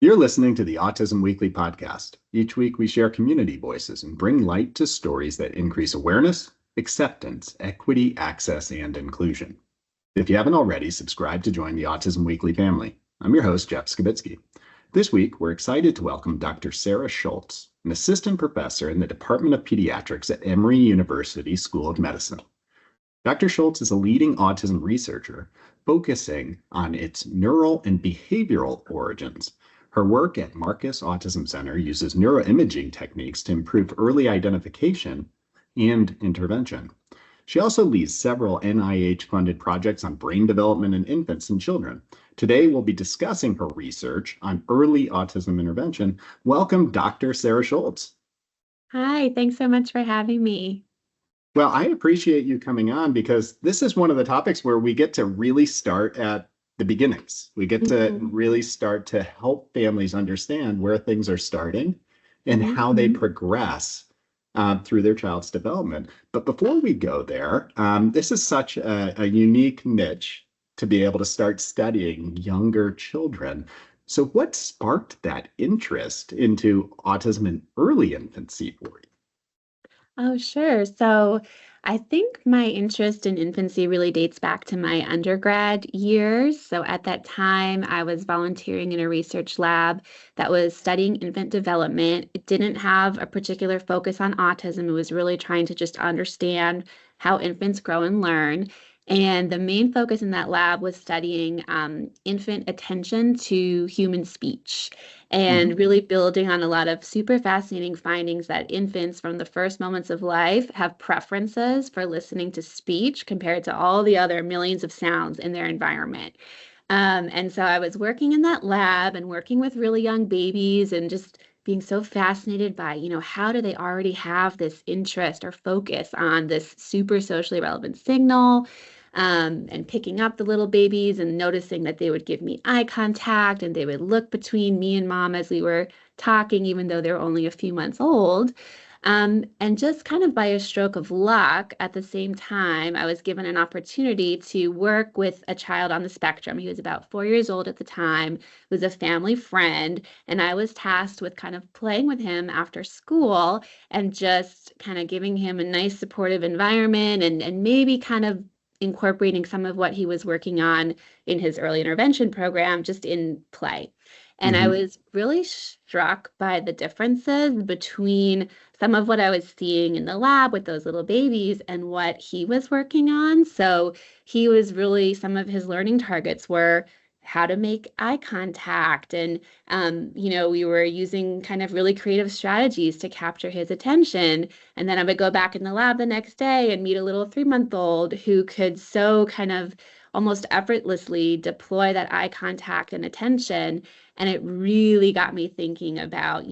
You're listening to the Autism Weekly podcast. Each week, we share community voices and bring light to stories that increase awareness, acceptance, equity, access, and inclusion. If you haven't already, subscribe to join the Autism Weekly family. I'm your host, Jeff Skibitsky. This week, we're excited to welcome Dr. Sarah Shultz, an assistant professor in the Department of Pediatrics at Emory University School of Medicine. Dr. Shultz is a leading autism researcher focusing on its neural and behavioral origins. Her work at Marcus Autism Center uses neuroimaging techniques to improve early identification and intervention. She also leads several NIH-funded projects on brain development in infants and children. Today, we'll be discussing her research on early autism intervention. Welcome, Dr. Sarah Shultz. Hi, thanks so much for having me. Well, I appreciate you coming on because this is one of the topics where we get to really start at the beginnings. We get to really start to help families understand where things are starting and how they progress through their child's development. But before we go there, this is such a unique niche to be able to start studying younger children. So what sparked that interest into autism in early infancy for you? Oh, sure. So I think my interest in infancy really dates back to my undergrad years. So at that time, I was volunteering in a research lab that was studying infant development. It didn't have a particular focus on autism. It was really trying to just understand how infants grow and learn. And the main focus in that lab was studying infant attention to human speech and really building on a lot of super fascinating findings that infants from the first moments of life have preferences for listening to speech compared to all the other millions of sounds in their environment. And so I was working in that lab and working with really young babies and just being so fascinated by, how do they already have this interest or focus on this super socially relevant signal, and picking up the little babies and noticing that they would give me eye contact and they would look between me and mom as we were talking, even though they're only a few months old. And just kind of by a stroke of luck, at the same time, I was given an opportunity to work with a child on the spectrum. He was about 4 years old at the time, was a family friend, and I was tasked with kind of playing with him after school and just kind of giving him a nice supportive environment and maybe kind of incorporating some of what he was working on in his early intervention program just in play. And I was really struck by the differences between some of what I was seeing in the lab with those little babies and what he was working on. So he was really, some of his learning targets were how to make eye contact. And, we were using kind of really creative strategies to capture his attention. And then I would go back in the lab the next day and meet a little 3-month-old who could so kind of almost effortlessly deploy that eye contact and attention. And it really got me thinking about,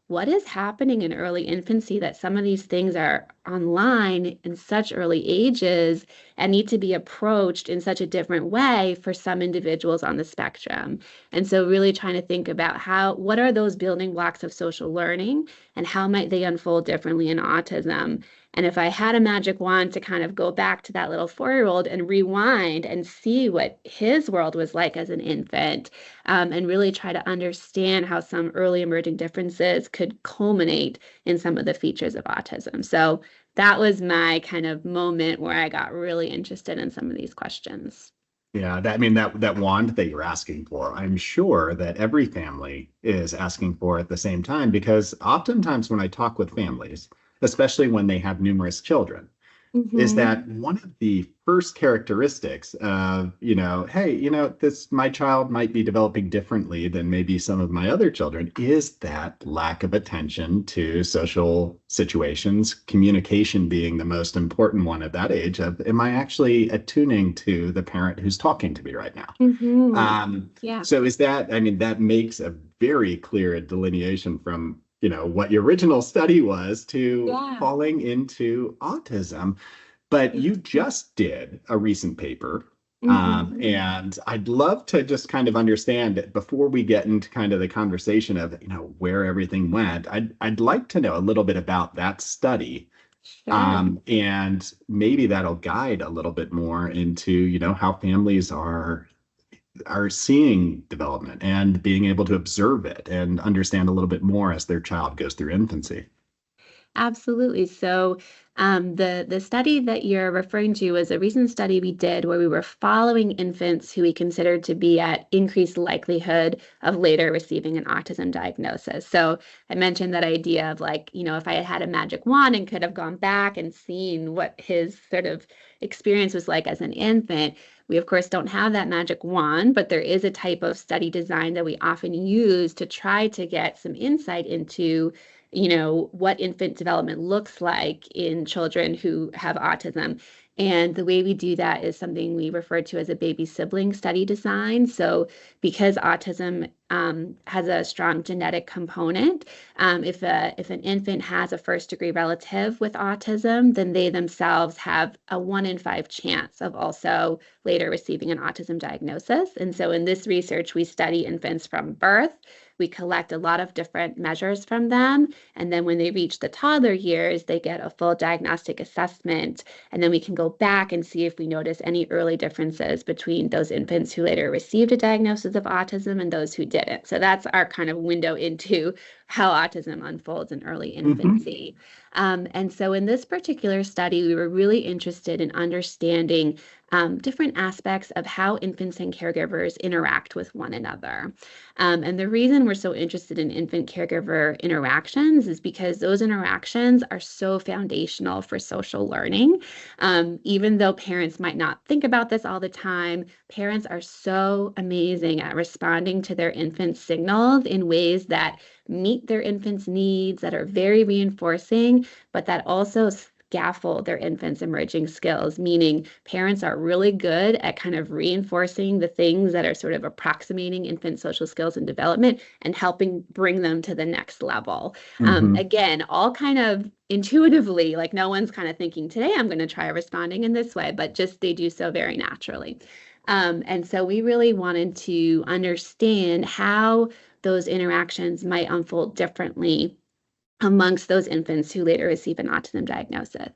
what is happening in early infancy that some of these things are online in such early ages and need to be approached in such a different way for some individuals on the spectrum. And so really trying to think about what are those building blocks of social learning and how might they unfold differently in autism? And if I had a magic wand to kind of go back to that little 4-year-old and rewind and see what his world was like as an infant, and really try to understand how some early emerging differences could culminate in some of the features of autism. So that was my kind of moment where I got really interested in some of these questions. Yeah, that wand that you're asking for, I'm sure that every family is asking for at the same time, because oftentimes when I talk with families, especially when they have numerous children, is that one of the first characteristics of, hey, my child might be developing differently than maybe some of my other children, is that lack of attention to social situations, communication being the most important one at that age of, am I actually attuning to the parent who's talking to me right now? Yeah. So that makes a very clear delineation from what your original study was to falling into autism. But you just did a recent paper. And I'd love to just kind of understand before we get into kind of the conversation of, where everything went. I'd like to know a little bit about that study. Sure. And maybe that'll guide a little bit more into, how families are are seeing development and being able to observe it and understand a little bit more as their child goes through infancy. Absolutely. So, the study that you're referring to was a recent study we did where we were following infants who we considered to be at increased likelihood of later receiving an autism diagnosis. So, I mentioned that idea of like, if I had had a magic wand and could have gone back and seen what his sort of experience was like as an infant. We, of course, don't have that magic wand, but there is a type of study design that we often use to try to get some insight into what infant development looks like in children who have autism. And the way we do that is something we refer to as a baby sibling study design. So, because autism has a strong genetic component, if an infant has a first degree relative with autism, then they themselves have a 1 in 5 chance of also later receiving an autism diagnosis. And so, in this research, we study infants from birth. We collect a lot of different measures from them. And then when they reach the toddler years, they get a full diagnostic assessment. And then we can go back and see if we notice any early differences between those infants who later received a diagnosis of autism and those who didn't. So that's our kind of window into how autism unfolds in early Mm-hmm. infancy. And so in this particular study, we were really interested in understanding different aspects of how infants and caregivers interact with one another. And the reason we're so interested in infant caregiver interactions is because those interactions are so foundational for social learning. Even though parents might not think about this all the time, parents are so amazing at responding to their infant's signals in ways that meet their infant's needs, that are very reinforcing, but that also scaffold their infant's emerging skills, meaning parents are really good at kind of reinforcing the things that are sort of approximating infant social skills and development and helping bring them to the next level. Mm-hmm. Again, all kind of intuitively, like no one's kind of thinking, today I'm going to try responding in this way, but just they do so very naturally. And so we really wanted to understand how those interactions might unfold differently amongst those infants who later receive an autism diagnosis.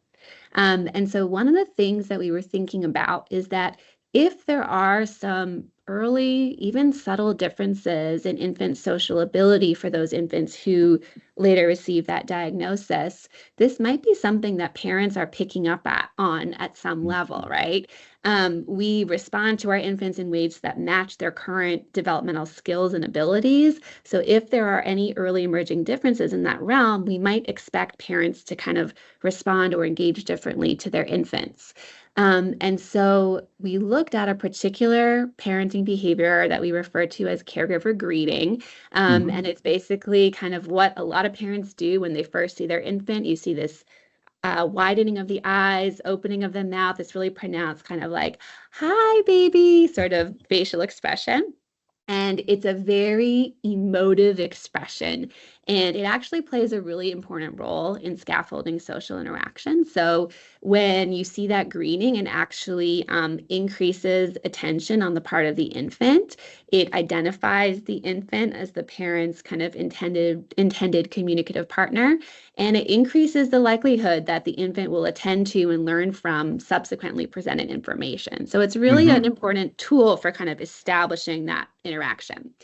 And so one of the things that we were thinking about is that if there are some early, even subtle differences in infant social ability for those infants who later receive that diagnosis, this might be something that parents are picking up on at some level, right? We respond to our infants in ways that match their current developmental skills and abilities. So if there are any early emerging differences in that realm, we might expect parents to kind of respond or engage differently to their infants. And so we looked at a particular parenting behavior that we refer to as caregiver greeting. Mm-hmm. And it's basically kind of what a lot of parents do when they first see their infant. You see this widening of the eyes, opening of the mouth. It's really pronounced, kind of like, hi, baby, sort of facial expression. And it's a very emotive expression. And it actually plays a really important role in scaffolding social interaction. So when you see that greeting and actually increases attention on the part of the infant, it identifies the infant as the parent's kind of intended communicative partner, and it increases the likelihood that the infant will attend to and learn from subsequently presented information. So it's really an Mm-hmm. important tool for kind of establishing that interaction.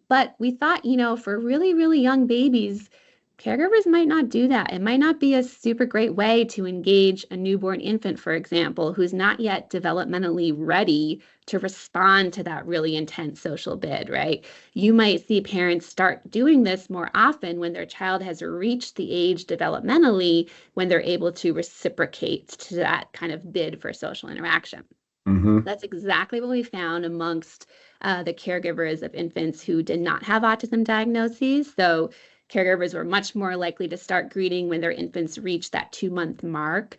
But we thought, for really, really young babies, caregivers might not do that. It might not be a super great way to engage a newborn infant, for example, who's not yet developmentally ready to respond to that really intense social bid, right? You might see parents start doing this more often when their child has reached the age developmentally when they're able to reciprocate to that kind of bid for social interaction. Mm-hmm. That's exactly what we found amongst the caregivers of infants who did not have autism diagnoses. So caregivers were much more likely to start greeting when their infants reach that 2 month mark,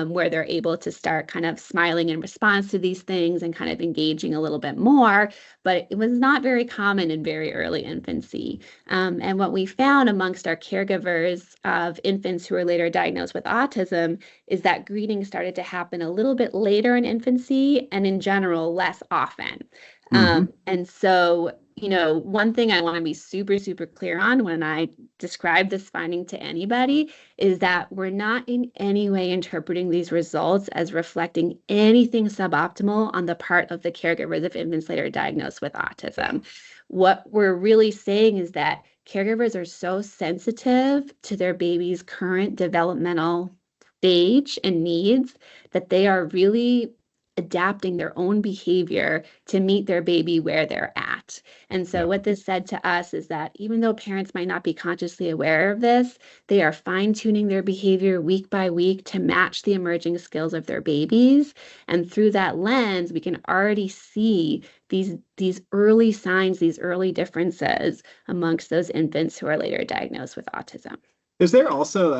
where they're able to start kind of smiling in response to these things and kind of engaging a little bit more. But it was not very common in very early infancy. And what we found amongst our caregivers of infants who were later diagnosed with autism is that greeting started to happen a little bit later in infancy and in general less often. Mm-hmm. And so one thing I want to be super, super clear on when I describe this finding to anybody is that we're not in any way interpreting these results as reflecting anything suboptimal on the part of the caregivers of infants later diagnosed with Yeah. autism. What we're really saying is that caregivers are so sensitive to their baby's current developmental stage and needs that they are really adapting their own behavior to meet their baby where they're at. And so, Yeah. what this said to us is that even though parents might not be consciously aware of this, they are fine tuning their behavior week by week to match the emerging skills of their babies. And through that lens, we can already see these early signs, these early differences amongst those infants who are later diagnosed with autism. Is there also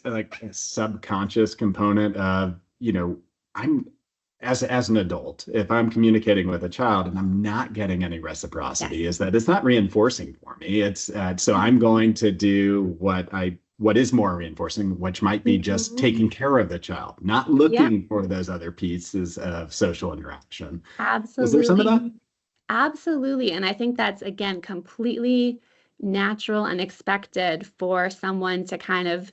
like a subconscious component of, I'm as an adult, if I'm communicating with a child and I'm not getting any Yes. reciprocity, is that it's not reinforcing for me. It's so I'm going to do what is more reinforcing, which might be just Mhm. taking care of the child, not Yep, looking for those other pieces of social interaction. Is there some of absolutely. that? Absolutely. And I think that's, again, completely natural and expected for someone to kind of,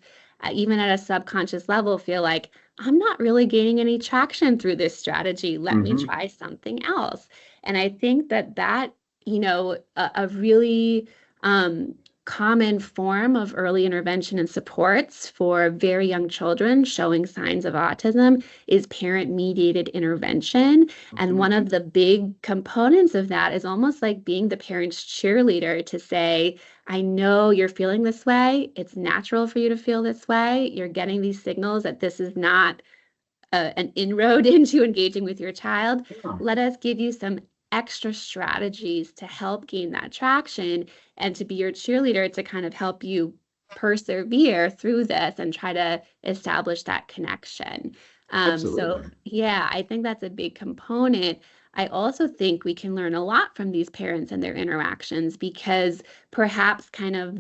even at a subconscious level, feel like, I'm not really gaining any traction through this strategy. Let me Hmm. try something else. And I think that, a really common form of early intervention and supports for very young children showing signs of autism is parent-mediated intervention. And Hmm. one of the big components of that is almost like being the parent's cheerleader to say, I know you're feeling this way. It's natural for you to feel this way. You're getting these signals that this is not an inroad into engaging with your child. Yeah, Let us give you some extra strategies to help gain that traction and to be your cheerleader to kind of help you persevere through this and try to establish that connection. So absolutely. yeah, I think that's a big component. I also think we can learn a lot from these parents and their interactions because perhaps kind of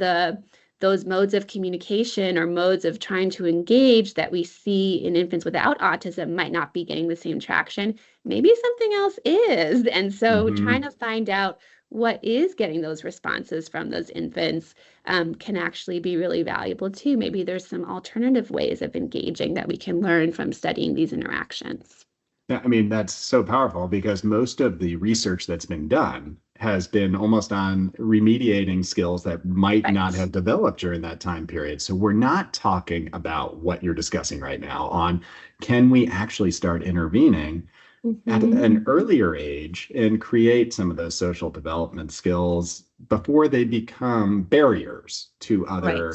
those modes of communication or modes of trying to engage that we see in infants without autism might not be getting the same traction. Maybe something else is. And so trying Hmm. to find out what is getting those responses from those infants can actually be really valuable too. Maybe there's some alternative ways of engaging that we can learn from studying these interactions. Yeah, I mean, that's so powerful because most of the research that's been done has been almost on remediating skills that might not Right. have developed during that time period. So we're not talking about what you're discussing right now on can we actually start intervening at Hmm. an earlier age and create some of those social development skills before they become barriers to Right. other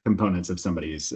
components of somebody's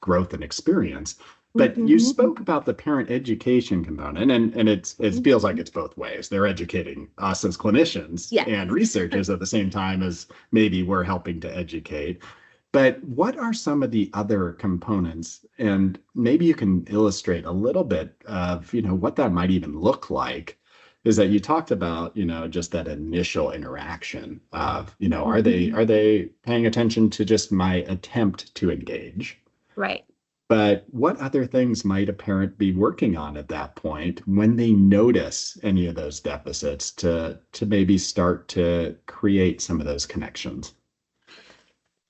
growth and experience. But you Hmm. spoke about the parent education component, and it feels like it's both ways. They're educating us as clinicians Yes. and researchers at the same time as maybe we're helping to educate. But what are some of the other components? And maybe you can illustrate a little bit of, what that might even look like. Is that you talked about, just that initial interaction of, are they Hmm. are they paying attention to just my attempt to engage? Right. But what other things might a parent be working on at that point when they notice any of those deficits to maybe start to create some of those connections?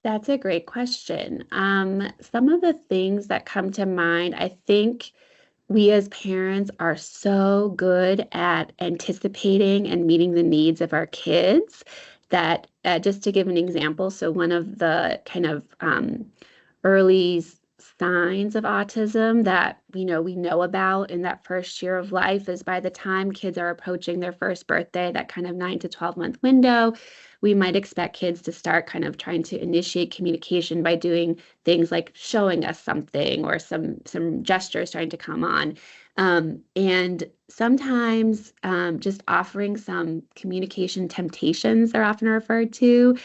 That's a great question. Some of the things that come to mind, I think we as parents are so good at anticipating and meeting the needs of our kids that, just to give an example, so one of the kind of early signs of autism that we know about in that first year of life is by the time kids are approaching their first birthday, that kind of 9 to 12 month window, we might expect kids to start kind of trying to initiate communication by doing things like showing us something or some gestures starting to come on. And sometimes just offering some communication temptations are often referred to,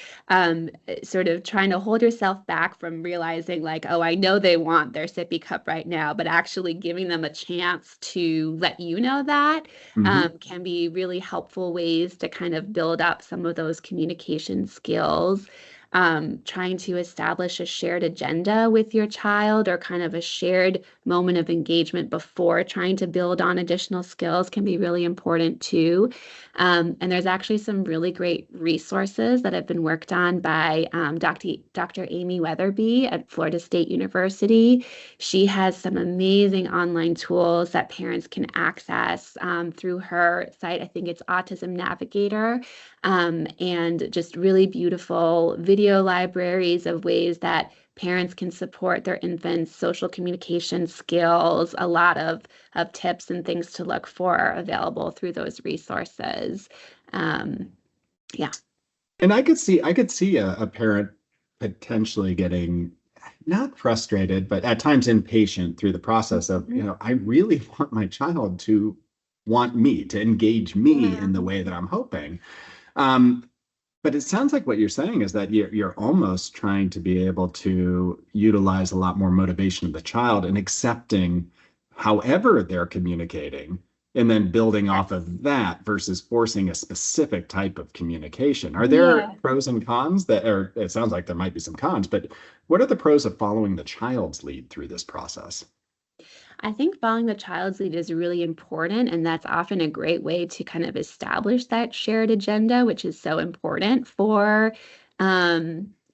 sort of trying to hold yourself back from realizing like, oh, I know they want their sippy cup right now, but actually giving them a chance to let you know that Hmm. can be really helpful ways to kind of build up some of those communication skills. trying to establish a shared agenda with your child or kind of a shared moment of engagement before trying to build on additional skills can be really important too. And there's actually some really great resources that have been worked on by Dr. Amy Weatherby at Florida State University. She has some amazing online tools that parents can access through her site. I think it's Autism Navigator, and just really beautiful video libraries of ways that parents can support their infants' social communication skills. A lot of tips and things to look for are available through those resources. Yeah. And I could see a parent potentially getting not frustrated, but at times impatient through the process of, Mhm. I really want my child to want me, to engage me Yeah. in the way that I'm hoping. Um, but it sounds like what you're saying is that you're almost trying to be able to utilize a lot more motivation of the child and accepting however they're communicating and then building off Yes. of that versus forcing a specific type of communication. Are there Yeah. pros and cons that, or it sounds like there might be some cons, but what are the pros of following the child's lead through this process? I think following the child's lead is really important, and that's often a great way to kind of establish that shared agenda, which is so important for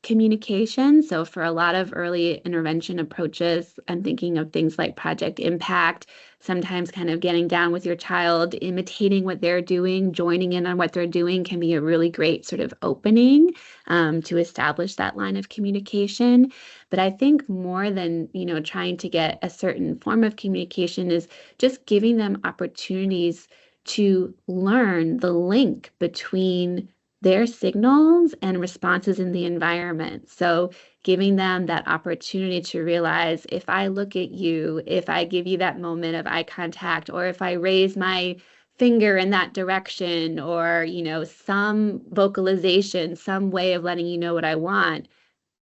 communication. So, for a lot of early intervention approaches, I'm thinking of things like Project Impact, sometimes kind of getting down with your child, imitating what they're doing, joining in on what they're doing can be a really great sort of opening to establish that line of communication. But I think more than, trying to get a certain form of communication is just giving them opportunities to learn the link between their signals and responses in the environment. So giving them that opportunity to realize if I look at you, if I give you that moment of eye contact, or if I raise my finger in that direction, or, some vocalization, some way of letting you know what I want,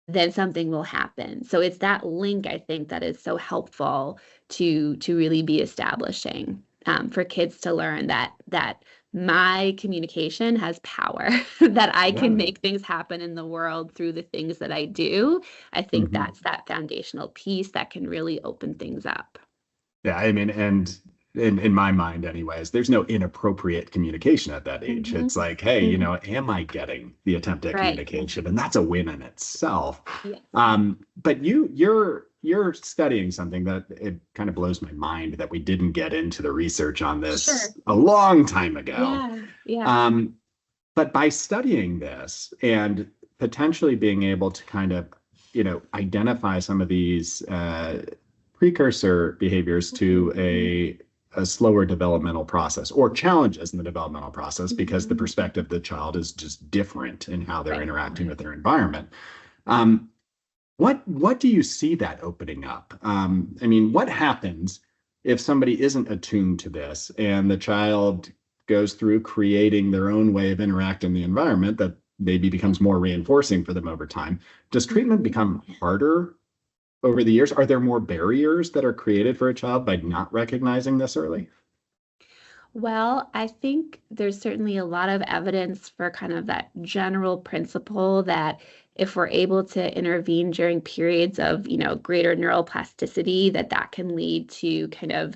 then something will happen. So it's that link, I think, that is so helpful to really be establishing for kids to learn that my communication has power, that I can Yeah. make things happen in the world through the things that I do. I think Mhm. that's that foundational piece that can really open things up. Yeah, I mean, and in my mind, anyways, there's no inappropriate communication at that age. Hmm. It's like, hey, Hmm. am I getting the attempt at Right. communication? And that's a win in itself. Yes. But you're studying something that it kind of blows my mind that we didn't get into the research on Sure. this a long time ago. Yeah. Yeah. Um, but by studying this and potentially being able to kind of, identify some of these precursor behaviors to Mhm. a slower developmental process or challenges in the developmental process because the Mhm. perspective of the child is just different in how they're Right. interacting with their environment. Um, what do you see that opening up? I mean, what happens if somebody isn't attuned to this and the child goes through creating their own way of interacting in the environment that maybe becomes more reinforcing for them over time? Does treatment Mhm. become harder over the years? Are there more barriers that are created for a child by not recognizing this early? Well, I think there's certainly a lot of evidence for kind of that general principle that if we're able to intervene during periods of, greater neuroplasticity, that can lead to kind of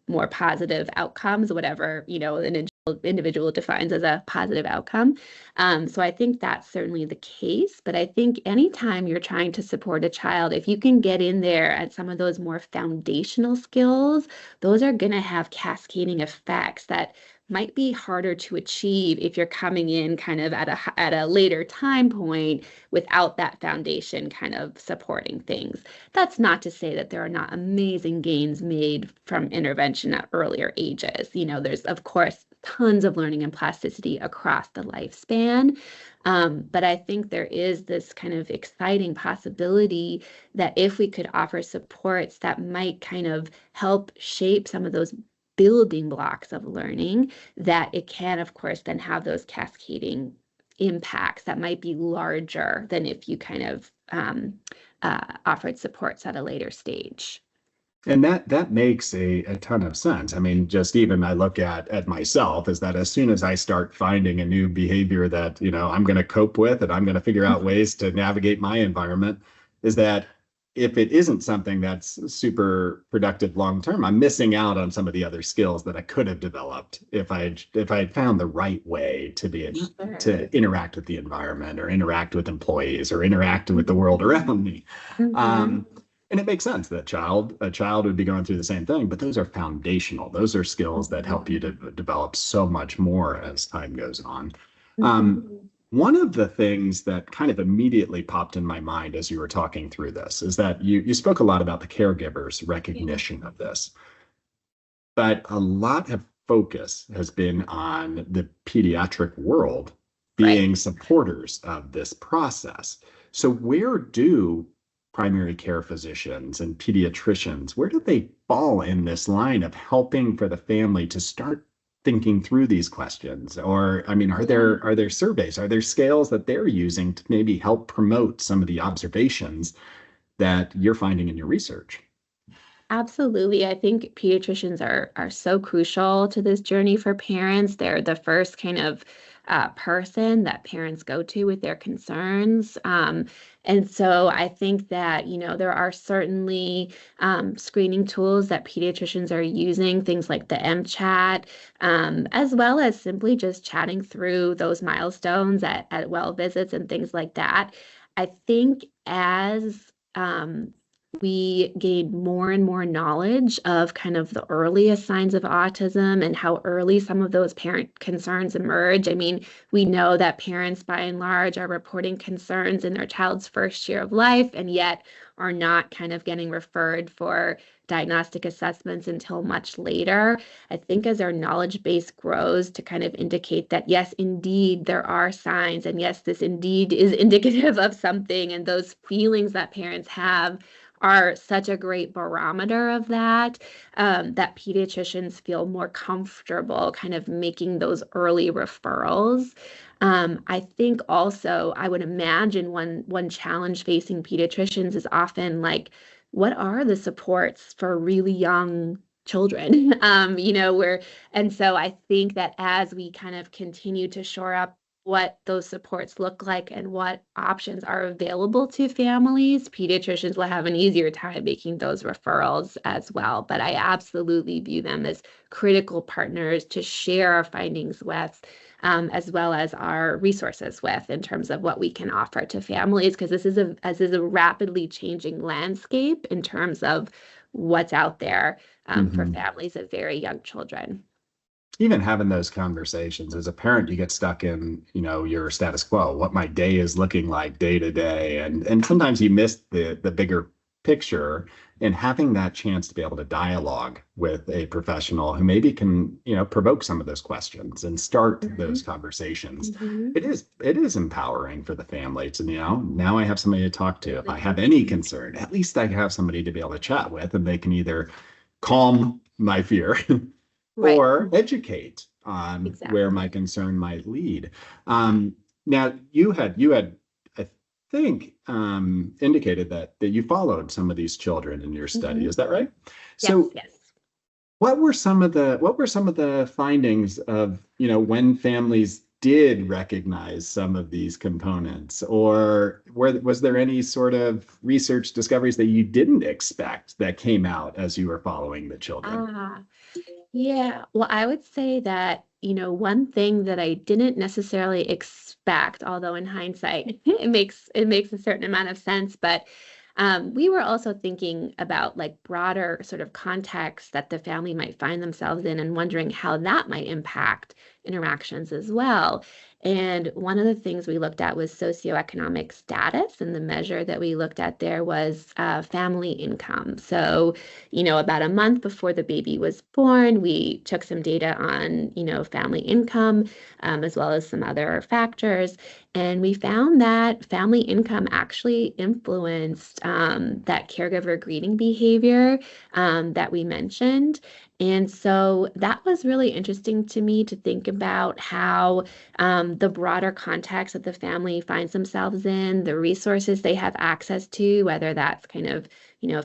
more positive outcomes, whatever, an individual defines as a positive outcome. So I think that's certainly the case. But I think anytime you're trying to support a child, if you can get in there at some of those more foundational skills, those are going to have cascading effects that might be harder to achieve if you're coming in kind of at a later time point without that foundation kind of supporting things. That's not to say that there are not amazing gains made from intervention at earlier ages. There's of course tons of learning and plasticity across the lifespan. But I think there is this kind of exciting possibility that if we could offer supports that might kind of help shape some of those building blocks of learning, that it can, of course, then have those cascading impacts that might be larger than if you kind of offered supports at a later stage. And that makes a ton of sense. I mean, just even I look at myself is that as soon as I start finding a new behavior that, I'm going to cope with and I'm going to figure out ways to navigate my environment, is that if it isn't something that's super productive long term, I'm missing out on some of the other skills that I could have developed if I had found the right way Sure. to interact with the environment or interact with employees or interact with the world around me. Mhm. Um, and it makes sense that a child would be going through the same thing, but those are foundational. Those are skills that help you to develop so much more as time goes on. Um, Mhm. one of the things that kind of immediately popped in my mind as you were talking through this is that you spoke a lot about the caregiver's Yeah. recognition of this, but a lot of focus has been on the pediatric world Right. being supporters of this process. So where do primary care physicians and pediatricians, where do they fall in this line of helping for the family to start thinking through these questions? Or, I mean, are Yeah. there surveys, are there scales that they're using to maybe help promote some of the observations that you're finding in your research? Absolutely. I think pediatricians are so crucial to this journey for parents. They're the first kind of person that parents go to with their concerns. And so I think that, there are certainly screening tools that pediatricians are using, things like the MChat, as well as simply just chatting through those milestones at well visits and things like that. I think as we gain more and more knowledge of kind of the earliest signs of autism and how early some of those parent concerns emerge. I mean, we know that parents by and large are reporting concerns in their child's first year of life and yet are not kind of getting referred for diagnostic assessments until much later. I think as our knowledge base grows to kind of indicate that, yes, indeed, there are signs, and yes, this indeed is indicative of something, and those feelings that parents have are such a great barometer of that, that pediatricians feel more comfortable kind of making those early referrals. I think also, I would imagine one challenge facing pediatricians is often like, what are the supports for really young children? And so I think that as we kind of continue to shore up what those supports look like and what options are available to families, pediatricians will have an easier time making those referrals as well. But I absolutely view them as critical partners to share our findings with, as well as our resources with, in terms of what we can offer to families, because this is a rapidly changing landscape in terms of what's out there for Mhm. families of very young children. Even having those conversations as a parent, you get stuck in, your status quo, what my day is looking like day to day. And sometimes you miss the bigger picture, and having that chance to be able to dialogue with a professional who maybe can, provoke some of those questions and start those Mhm. conversations. Mhm. It is empowering for the family to, now I have somebody to talk to. If I Absolutely. have any concern, at least I have somebody to be able to chat with, and they can either calm my fear Right. or educate on where my Exactly. concern might lead. Um, Now, you had, I think, indicated that you followed some of these children in your study. Mhm. Is that right? Yes, So, yes. what were some of the findings of, when families did recognize some of these components, or was there any sort of research discoveries that you didn't expect that came out as you were following the children? Ah, yeah. Well, I would say that, one thing that I didn't necessarily expect, although in hindsight it makes a certain amount of sense, but we were also thinking about like broader sort of context that the family might find themselves in and wondering how that might impact interactions as well. And one of the things we looked at was socioeconomic status, and the measure that we looked at there was family income. So, about a month before the baby was born, we took some data on, family income, as well as some other factors. And we found that family income actually influenced that caregiver greeting behavior that we mentioned. And so that was really interesting to me to think about how the broader context that the family finds themselves in, the resources they have access to, whether that's kind of,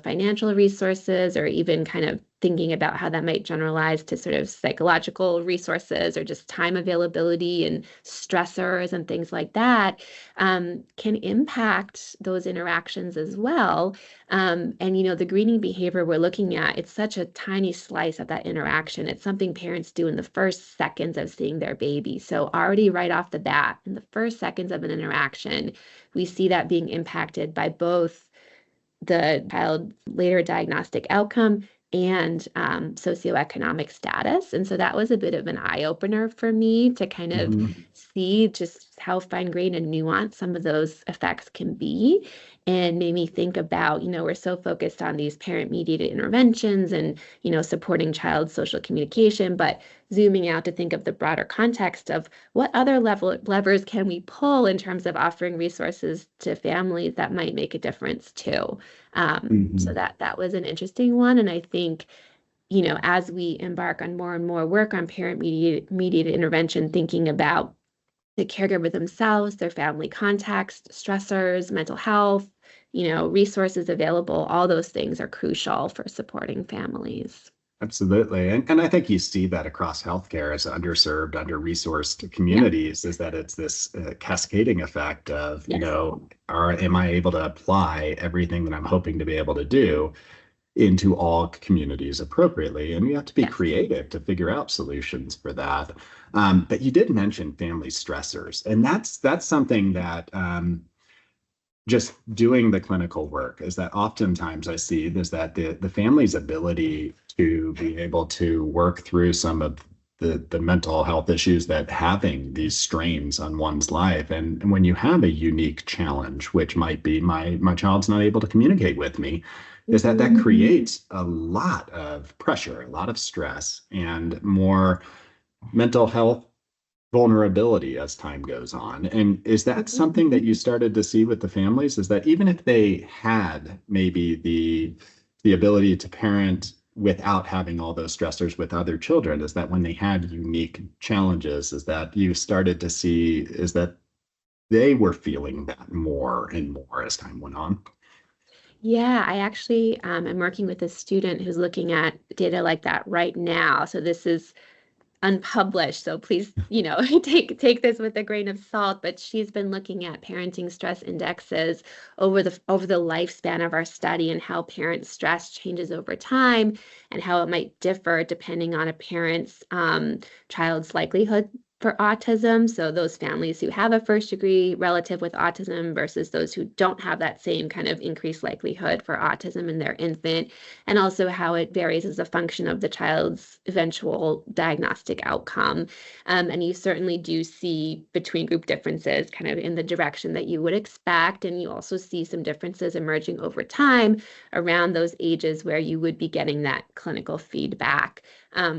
financial resources or even kind of thinking about how that might generalize to sort of psychological resources or just time availability and stressors and things like that, can impact those interactions as well. And the greening behavior we're looking at, it's such a tiny slice of that interaction. It's something parents do in the first seconds of seeing their baby. So already right off the bat, in the first seconds of an interaction, we see that being impacted by both the child's later diagnostic outcome and socioeconomic status. And so that was a bit of an eye opener for me to kind of Mhm. see just how fine grained and nuanced some of those effects can be. And made me think about, we're so focused on these parent mediated interventions and, supporting child's social communication, but zooming out to think of the broader context of what other levers can we pull in terms of offering resources to families that might make a difference too. So Mhm. that was an interesting one. And I think, as we embark on more and more work on parent mediated intervention, thinking about the caregiver themselves, their family context, stressors, mental health, resources available, all those things are crucial for supporting families. Absolutely. And I think you see that across healthcare as underserved, under-resourced Yeah. communities, is that it's this cascading effect of, Yes. am I able to apply everything that I'm hoping to be able to do into all communities appropriately? And we have to be Yes. creative to figure out solutions for that. But you did mention family stressors, and that's something that just doing the clinical work is that oftentimes I see is that the family's ability to be able to work through some of the mental health issues that having these strains on one's life. And when you have a unique challenge, which might be my child's not able to communicate with me, is that Mhm. creates a lot of pressure, a lot of stress, and more mental health vulnerability as time goes on. And is that Mhm. something that you started to see with the families? Is that even if they had maybe the ability to parent without having all those stressors with other children, is that when they had unique challenges, is that you started to see is that they were feeling that more and more as time went on? Yeah, I actually am working with a student who's looking at data like that right now. So this is unpublished, so please, take this with a grain of salt, but she's been looking at parenting stress indexes over the lifespan of our study and how parent stress changes over time and how it might differ depending on a parent's child's likelihood for autism. So those families who have a first degree relative with autism versus those who don't have that same kind of increased likelihood for autism in their infant, and also how it varies as a function of the child's eventual diagnostic outcome. And you certainly do see between group differences kind of in the direction that you would expect. And you also see some differences emerging over time around those ages where you would be getting that clinical feedback,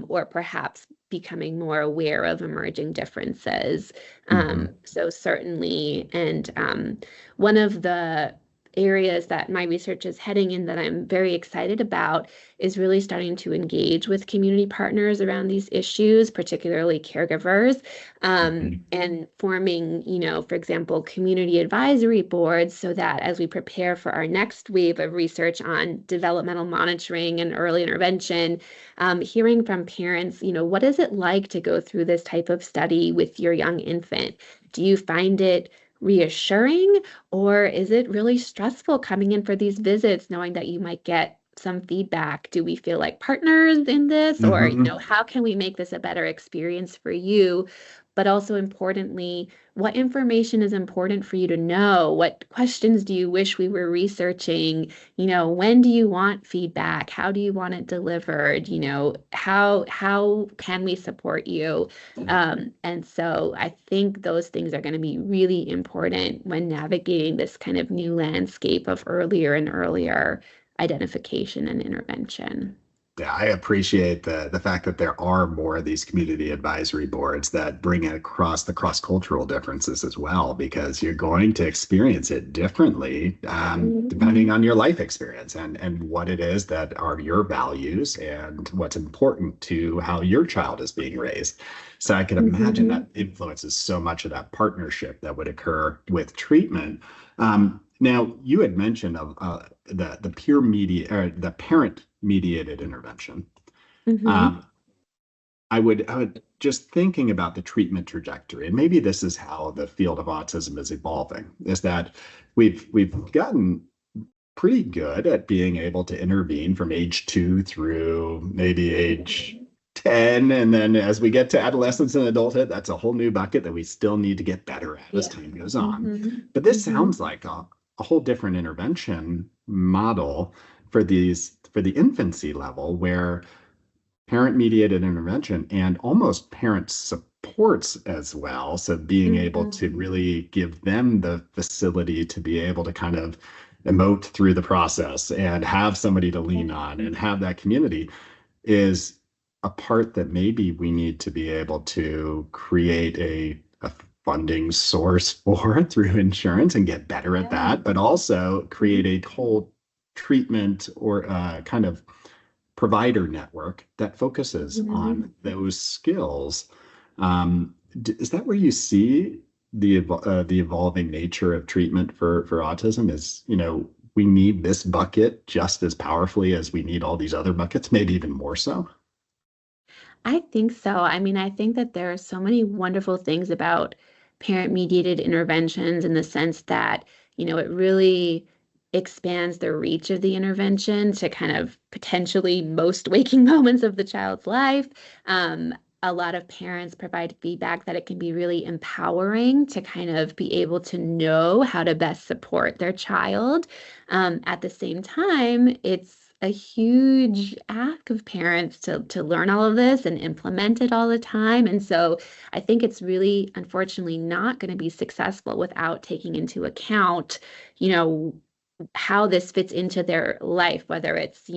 or perhaps becoming more aware of emerging differences. Mhm. So certainly, and one of the areas that my research is heading in that I'm very excited about is really starting to engage with community partners around these issues, particularly caregivers, Mhm. and forming, for example, community advisory boards so that as we prepare for our next wave of research on developmental monitoring and early intervention, hearing from parents, what is it like to go through this type of study with your young infant? Do you find it reassuring? Or is it really stressful coming in for these visits, knowing that you might get some feedback? Do we feel like partners in this? Or, Mhm. how can we make this a better experience for you? But also importantly, what information is important for you to know? What questions do you wish we were researching? When do you want feedback? How do you want it delivered? How can we support you? And so I think those things are going to be really important when navigating this kind of new landscape of earlier and earlier identification and intervention. Yeah, I appreciate the fact that there are more of these community advisory boards that bring it across the cross-cultural differences as well, because you're going to experience it differently depending Mhm. on your life experience and what it is that are your values and what's important to how your child is being raised. So I can imagine that Mhm. influences so much of that partnership that would occur with treatment. Now, you had mentioned the peer media or the parent mediated intervention. Mhm. Um, I would just thinking about the treatment trajectory, and maybe this is how the field of autism is evolving, is that we've gotten pretty good at being able to intervene from age 2 through maybe age 10. And then as we get to adolescence and adulthood, that's a whole new bucket that we still need to get better at as Yeah. time goes on. Mhm. But this sounds Mhm. like a whole different intervention model for the infancy level where parent mediated intervention and almost parent supports as well. So being able to Mhm. really give them the facility to be able to kind of emote through the process and have somebody to lean on and have that community is a part that maybe we need to be able to create a funding source for through insurance and get better at Yeah. that, but also create Mhm. a whole treatment or kind of provider network that focuses Mhm. on those skills. Is that where you see the evolving nature of treatment for autism? Is we need this bucket just as powerfully as we need all these other buckets, maybe even more so. I think so. I mean, I think that there are so many wonderful things about parent-mediated interventions in the sense that, it really expands the reach of the intervention to kind of potentially most waking moments of the child's life. Um, a lot of parents provide feedback that it can be really empowering to kind of be able to know how to best support their child. At the same time, it's a huge ask of parents to learn all of this and implement it all the time. And so I think it's really unfortunately not going to be successful without taking into account, you know, how this fits into their life, whether it's,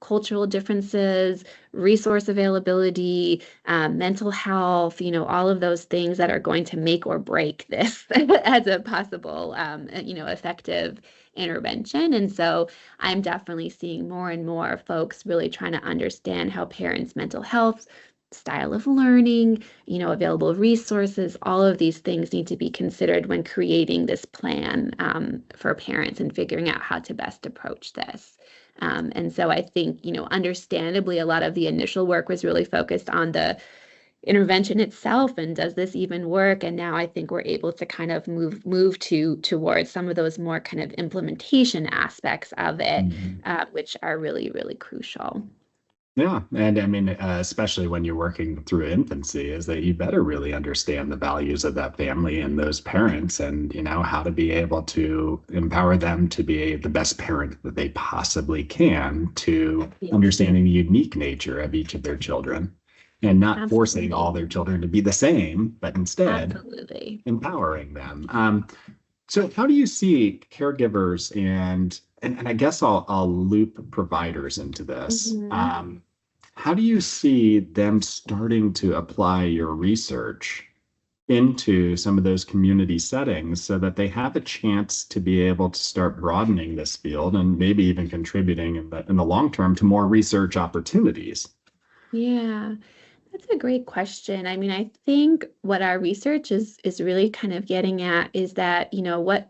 cultural differences, resource availability, mental health, all of those things that are going to make or break this as a possible, effective intervention. And so I'm definitely seeing more and more folks really trying to understand how parents' mental health, style of learning, available resources, all of these things need to be considered when creating this plan for parents and figuring out how to best approach this. And so I think, understandably, a lot of the initial work was really focused on the intervention itself and does this even work? And now I think we're able to kind of move towards some of those more kind of implementation aspects of it, Mhm. which are really, really crucial. Yeah, and I mean, especially when you're working through infancy, is that you better really understand the values of that family and those parents, and how to be able to empower them to be the best parent that they possibly can, to Yeah, understanding the unique nature of each of their children, and not forcing all absolutely. their children to be the same, but instead Absolutely. empowering them. So how do you see caregivers and I guess I'll loop providers into this. Hmm. How do you see them starting to apply your research into some of those community settings so that they have a chance to be able to start broadening this field and maybe even contributing in the long term to more research opportunities? Yeah. That's a great question. I mean, I think what our research is really kind of getting at is that, what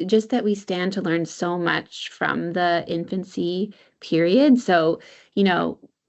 just that we stand to learn so much from the infancy period. So,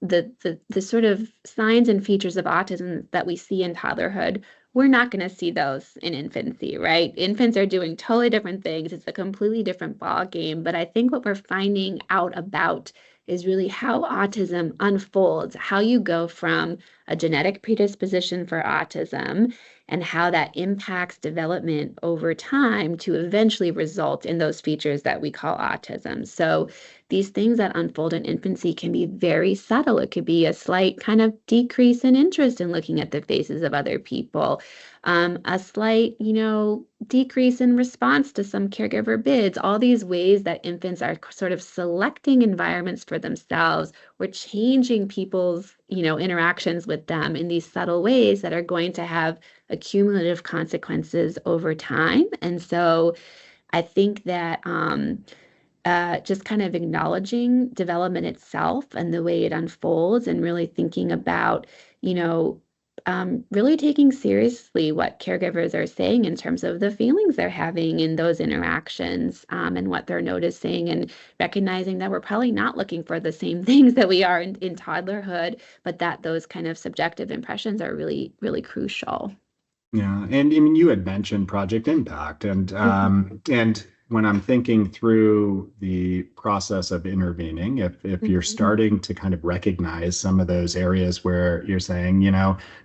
the sort of signs and features of autism that we see in toddlerhood, we're not going to see those in infancy, right? Infants are doing totally different things. It's a completely different ball game. But I think what we're finding out about is really how autism unfolds, how you go from a genetic predisposition for autism and how that impacts development over time to eventually result in those features that we call autism. So these things that unfold in infancy can be very subtle. It could be a slight kind of decrease in interest in looking at the faces of other people, a slight, decrease in response to some caregiver bids, all these ways that infants are sort of selecting environments for themselves or changing people's, interactions with them in these subtle ways that are going to have accumulative consequences over time. And so I think that just kind of acknowledging development itself and the way it unfolds and really thinking about, you know, really taking seriously what caregivers are saying in terms of the feelings they're having in those interactions, and what they're noticing, and recognizing that we're probably not looking for the same things that we are in toddlerhood, but that those kind of subjective impressions are really, really crucial. Yeah, and I mean, you had mentioned Project Impact, and when I'm thinking through the process of intervening, if you're Mhm. starting to kind of recognize some of those areas where you're saying,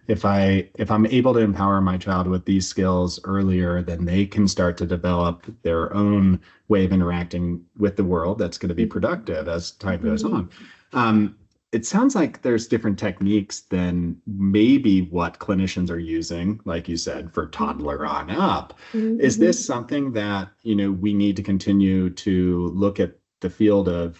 if I'm able to empower my child with these skills earlier, then they can start to develop their own way of interacting with the world that's going to be Mhm. productive as time goes Mhm. on. Um, it sounds like there's different techniques than maybe what clinicians are using, like you said, for toddler on up. Is Mhm. this something that, we need to continue to look at the field of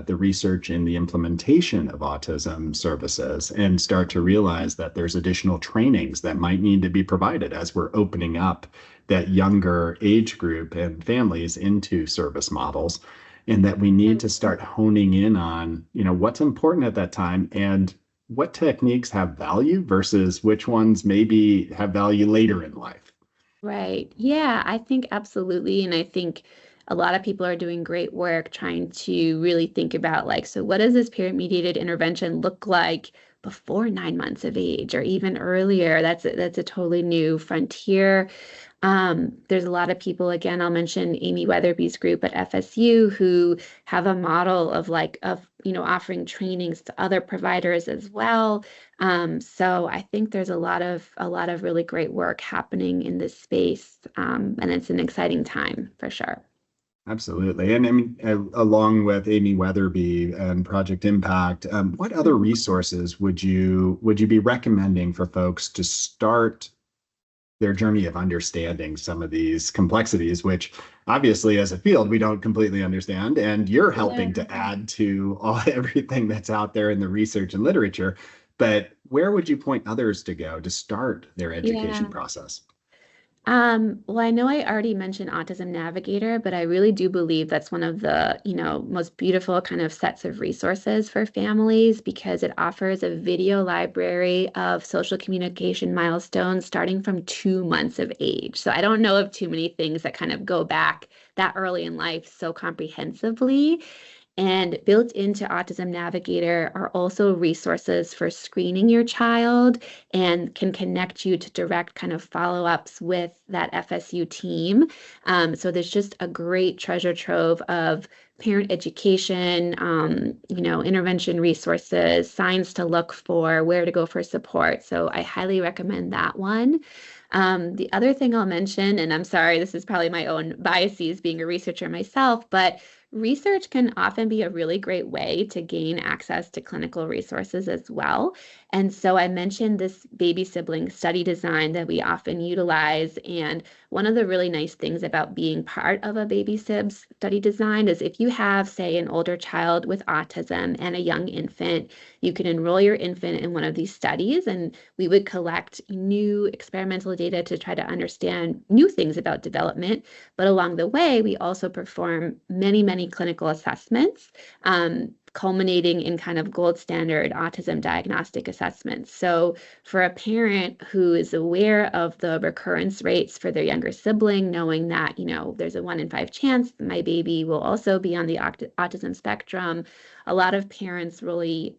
the research in the implementation of autism services and start to realize that there's additional trainings that might need to be provided as we're opening up that younger age group and families into service models, and that we need to start honing in on, what's important at that time and what techniques have value versus which ones maybe have value later in life. Right. Yeah, I think absolutely. And I think a lot of people are doing great work trying to really think about, like, so what does this parent-mediated intervention look like before 9 months of age or even earlier? That's a totally new frontier. There's a lot of people, again, I'll mention Amy Weatherby's group at FSU, who have a model of offering trainings to other providers as well. So I think there's a lot of really great work happening in this space. And it's an exciting time for sure. Absolutely. And I mean, along with Amy Weatherby and Project Impact, what other resources would you be recommending for folks to start their journey of understanding some of these complexities, which obviously as a field we don't completely understand, and you're Yeah. helping to add to all everything that's out there in the research and literature. But where would you point others to go to start their education Yeah. process? Well, I know I already mentioned Autism Navigator, but I really do believe that's one of the, most beautiful kind of sets of resources for families because it offers a video library of social communication milestones starting from 2 months of age. So I don't know of too many things that kind of go back that early in life so comprehensively. And built into Autism Navigator are also resources for screening your child and can connect you to direct kind of follow-ups with that FSU team. So there's just a great treasure trove of parent education, intervention resources, signs to look for, where to go for support. So I highly recommend that one. The other thing I'll mention, and I'm sorry, this is probably my own biases being a researcher myself, but research can often be a really great way to gain access to clinical resources as well. And so I mentioned this baby sibling study design that we often utilize. And one of the really nice things about being part of a baby sibs study design is if you have, say, an older child with autism and a young infant, you can enroll your infant in one of these studies, and we would collect new experimental data to try to understand new things about development. But along the way, we also perform many, many clinical assessments, culminating in kind of gold standard autism diagnostic assessments. So, for a parent who is aware of the recurrence rates for their younger sibling, knowing that, there's a 1 in 5 chance my baby will also be on the autism spectrum, a lot of parents really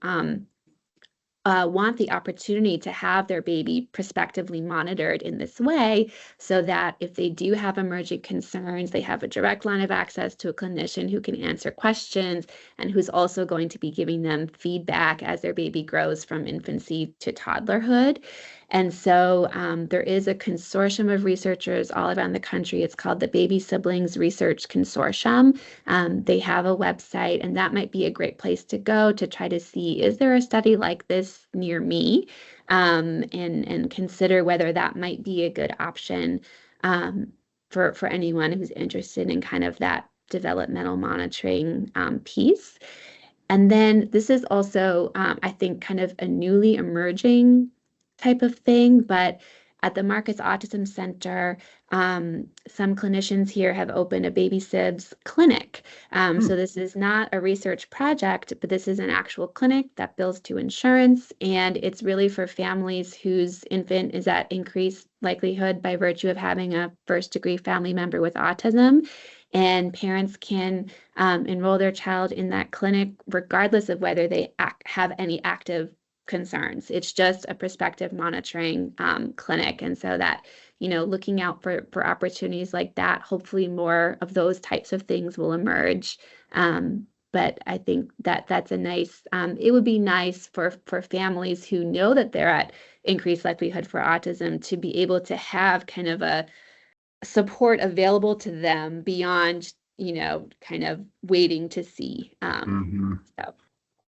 want the opportunity to have their baby prospectively monitored in this way so that if they do have emerging concerns, they have a direct line of access to a clinician who can answer questions and who's also going to be giving them feedback as their baby grows from infancy to toddlerhood. And so there is a consortium of researchers all around the country. It's called the Baby Siblings Research Consortium. They have a website, and that might be a great place to go to try to see, is there a study like this near me? And consider whether that might be a good option for anyone who's interested in kind of that developmental monitoring piece. And then this is also, I think, kind of a newly emerging type of thing, but at the Marcus Autism Center, some clinicians here have opened a baby sibs clinic. So this is not a research project, but this is an actual clinic that bills to insurance, and it's really for families whose infant is at increased likelihood by virtue of having a first-degree family member with autism. And parents can enroll their child in that clinic regardless of whether they have any active concerns. It's just a prospective monitoring clinic. And so that, looking out for opportunities like that, hopefully more of those types of things will emerge. But I think that's a nice, it would be nice for families who know that they're at increased likelihood for autism to be able to have kind of a support available to them beyond, kind of waiting to see. So.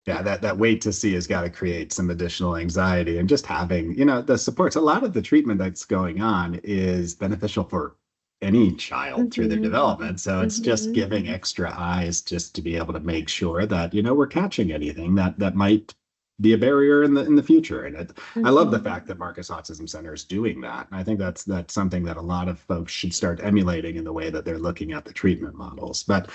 Yeah, that wait to see has got to create some additional anxiety, and just having, the supports. A lot of the treatment that's going on is beneficial for any child through their development. So it's just giving extra eyes just to be able to make sure that, we're catching anything that might be a barrier in the future. And I love the fact that Marcus Autism Center is doing that. And I think that's something that a lot of folks should start emulating in the way that they're looking at the treatment models. But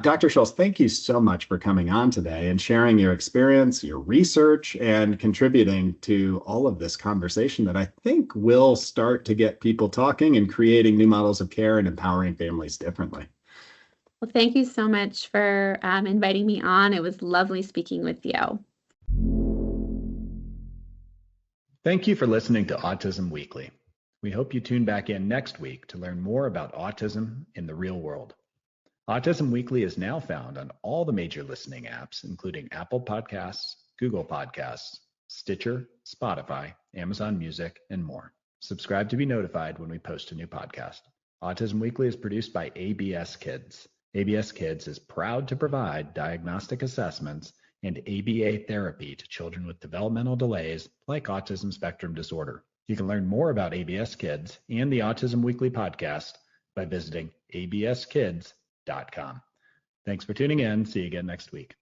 Dr. Shultz, thank you so much for coming on today and sharing your experience, your research, and contributing to all of this conversation that I think will start to get people talking and creating new models of care and empowering families differently. Well, thank you so much for inviting me on. It was lovely speaking with you. Thank you for listening to Autism Weekly. We hope you tune back in next week to learn more about autism in the real world. Autism Weekly is now found on all the major listening apps, including Apple Podcasts, Google Podcasts, Stitcher, Spotify, Amazon Music, and more. Subscribe to be notified when we post a new podcast. Autism Weekly is produced by ABS Kids. ABS Kids is proud to provide diagnostic assessments and ABA therapy to children with developmental delays like autism spectrum disorder. You can learn more about ABS Kids and the Autism Weekly podcast by visiting abskids.com. Thanks for tuning in. See you again next week.